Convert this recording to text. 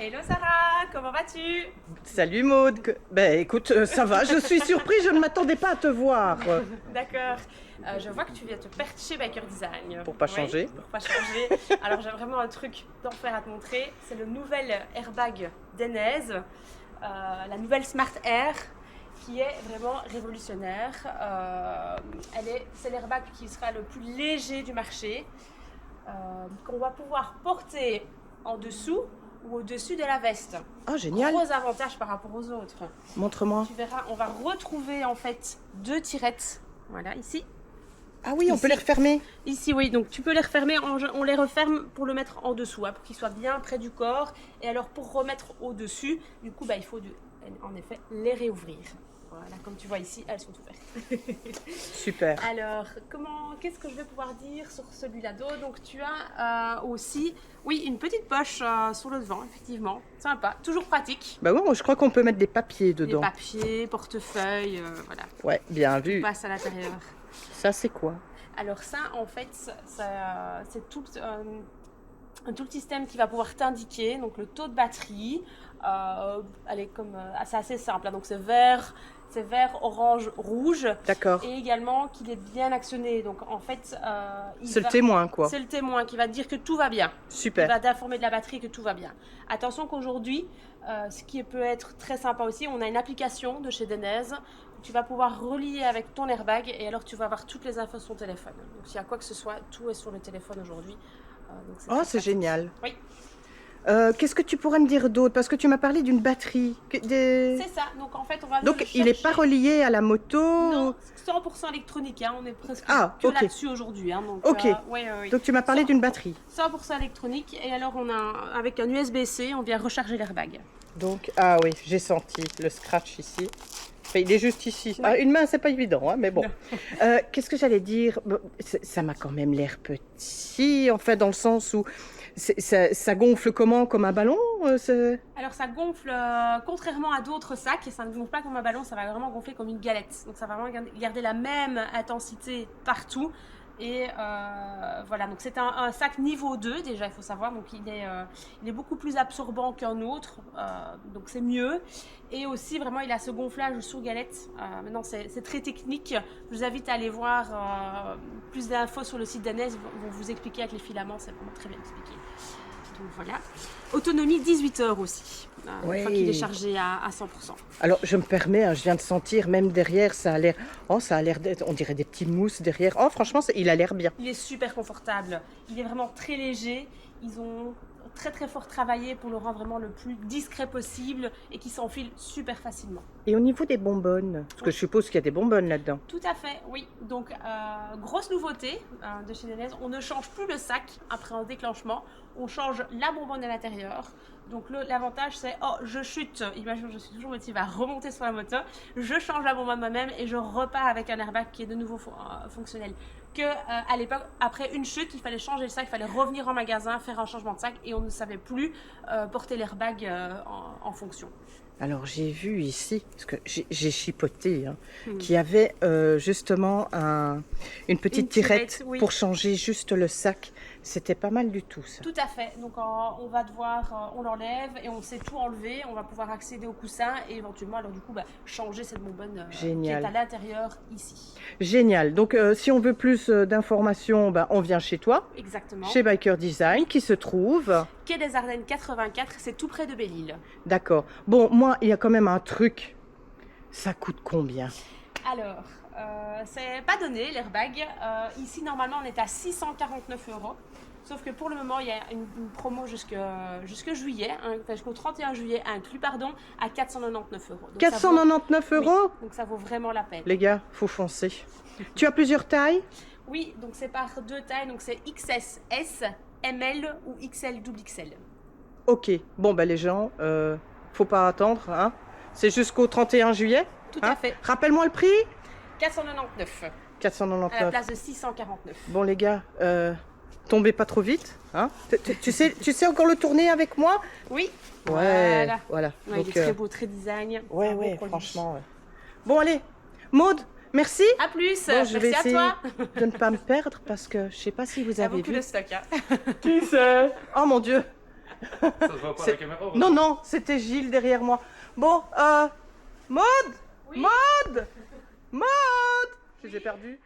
Hello Sarah, comment vas-tu? Salut Maude. Ben écoute, ça va, je suis surprise, je ne m'attendais pas à te voir. D'accord. Je vois que tu viens te perdre chez Biker Design. Pour pas Oui, changer. pour pas changer. Alors j'ai vraiment un truc d'enfer à te montrer. C'est le nouvel airbag d'Enez, la nouvelle Smart Air, qui est vraiment révolutionnaire. C'est l'airbag qui sera le plus léger du marché, qu'on va pouvoir porter en dessous ou au-dessus de la veste. Oh génial. Gros avantage par rapport aux autres. Montre-moi. Tu verras, on va retrouver en fait deux tirettes. Voilà, ici. Ah oui, on peut Ici. les refermer. Ici, oui, donc tu peux les refermer, on les referme pour le mettre en dessous, hein, pour qu'ils soient bien près du corps. Et alors pour remettre au-dessus, du coup, il faut en effet les réouvrir. Voilà, comme tu vois ici, elles sont ouvertes. Super. Alors, qu'est-ce que je vais pouvoir dire sur celui-là d'autre? Donc tu as aussi, oui, une petite poche sur le devant, effectivement. Sympa, toujours pratique. Bah oui, je crois qu'on peut mettre des papiers Des dedans. papiers, portefeuille, voilà. Ouais, bien vu. Passe à l'intérieur. Ça c'est quoi? Alors ça, en fait, c'est tout le système qui va pouvoir t'indiquer donc le taux de batterie. C'est assez simple, hein. Donc c'est vert, orange, rouge. D'accord. Et également qu'il est bien actionné. Donc en fait, C'est le témoin quoi. c'est le témoin qui va te dire que tout va bien. Il Super. va t'informer de la batterie que tout va bien. Attention qu'aujourd'hui, ce qui peut être très sympa aussi, on a une application de chez Denez. Tu vas pouvoir relier avec ton airbag et alors tu vas avoir toutes les infos sur ton téléphone. Donc s'il y a quoi que ce soit, tout est sur le téléphone aujourd'hui. Oh, c'est génial. Oui. Qu'est-ce que tu pourrais me dire d'autre? Parce que tu m'as parlé d'une batterie. C'est ça. Donc en fait, on va Donc le il n'est chercher. pas relié à la moto? Non, 100% électronique. Hein. On est presque ok. là-dessus aujourd'hui. Hein. Donc, Ok. ouais. Donc tu m'as parlé d'une batterie. 100% électronique. Et alors, avec un USB-C, on vient recharger l'airbag. Donc, ah oui, j'ai senti le scratch ici. Enfin, il est juste ici. Ouais. Ah, une main, c'est pas évident, hein, mais bon. Qu'est-ce que j'allais dire? Bon, ça m'a quand même l'air petit, en fait, dans le sens où ça gonfle comment? Comme un ballon? Alors ça gonfle, contrairement à d'autres sacs, ça ne gonfle pas comme un ballon, ça va vraiment gonfler comme une galette. Donc ça va vraiment garder la même intensité partout. Et voilà, donc c'est un sac niveau 2 déjà, il faut savoir. Donc il est beaucoup plus absorbant qu'un autre, donc c'est mieux. Et aussi vraiment il a ce gonflage sur galette. Maintenant c'est très technique. Je vous invite à aller voir plus d'infos sur le site d'Anez, ils vont vous expliquer avec les filaments, c'est vraiment très bien expliqué. Donc voilà. Autonomie 18 heures aussi, une fois qu'il est chargé à 100%. Alors je me permets, hein, je viens de sentir, même derrière, ça a l'air d'être, on dirait des petits mousses derrière. Oh franchement, il a l'air bien. Il est super confortable, il est vraiment très léger, ils ont très très fort travaillé pour le rendre vraiment le plus discret possible et qui s'enfile super facilement. Et au niveau des bonbonnes, parce que je suppose qu'il y a des bonbonnes là-dedans. Tout à fait, oui. Donc, grosse nouveauté de chez Deleuze, on ne change plus le sac après un déclenchement, on change la bonbonne à l'intérieur. Donc l'avantage c'est, je chute, imagine je suis toujours motivée à remonter sur la moto, je change la bonbonne moi-même et je repars avec un airbag qui est de nouveau fonctionnel. À l'époque, après une chute, il fallait changer le sac, il fallait revenir en magasin, faire un changement de sac et on ne savait plus porter l'airbag en fonction. Alors j'ai vu ici, parce que j'ai chipoté, hein, qu'il y avait justement une petite tirette oui. pour changer juste le sac. C'était pas mal du tout ça. Tout à fait. Donc on va devoir, on l'enlève et on sait tout enlever. On va pouvoir accéder au coussin et éventuellement alors du coup changer cette bonbonne qui est à l'intérieur ici. Génial. Donc si on veut plus d'informations, on vient chez toi. Exactement. Chez Biker Design qui se trouve Quai des Ardennes 84, c'est tout près de Belle-Île. D'accord. Bon, moi, il y a quand même un truc. Ça coûte combien? Alors, c'est pas donné l'airbag. Ici, normalement, on est à 649 €. Sauf que pour le moment, il y a une promo jusque juillet, jusqu'au 31 juillet inclus, à 499 €. Donc 499 €? Oui, donc ça vaut vraiment la peine. Les gars, faut foncer. Tu as plusieurs tailles? Oui, donc c'est par deux tailles, donc c'est XS, ML ou XL, double XL. Ok, bon les gens, faut pas attendre, hein. C'est jusqu'au 31 juillet. Tout à fait. Rappelle-moi le prix? 499. 499. À la place de 649. Bon les gars, tombez pas trop vite, hein. Tu sais encore le tourner avec moi? Oui. Ouais, voilà. Ouais, donc, il est très beau, très design. Ouais, franchement. Ouais. Bon allez, Maude, merci. À plus. Bon, je vais Merci essayer à toi. de ne pas me perdre parce que je sais pas si vous Il y a avez beaucoup vu. de stock. Hein. Qui c'est? Oh mon Dieu. Ça se voit pas à la caméra? Non, non, c'était Gilles derrière moi. Bon, Maud, Oui. Maud, Maud, je les ai perdus.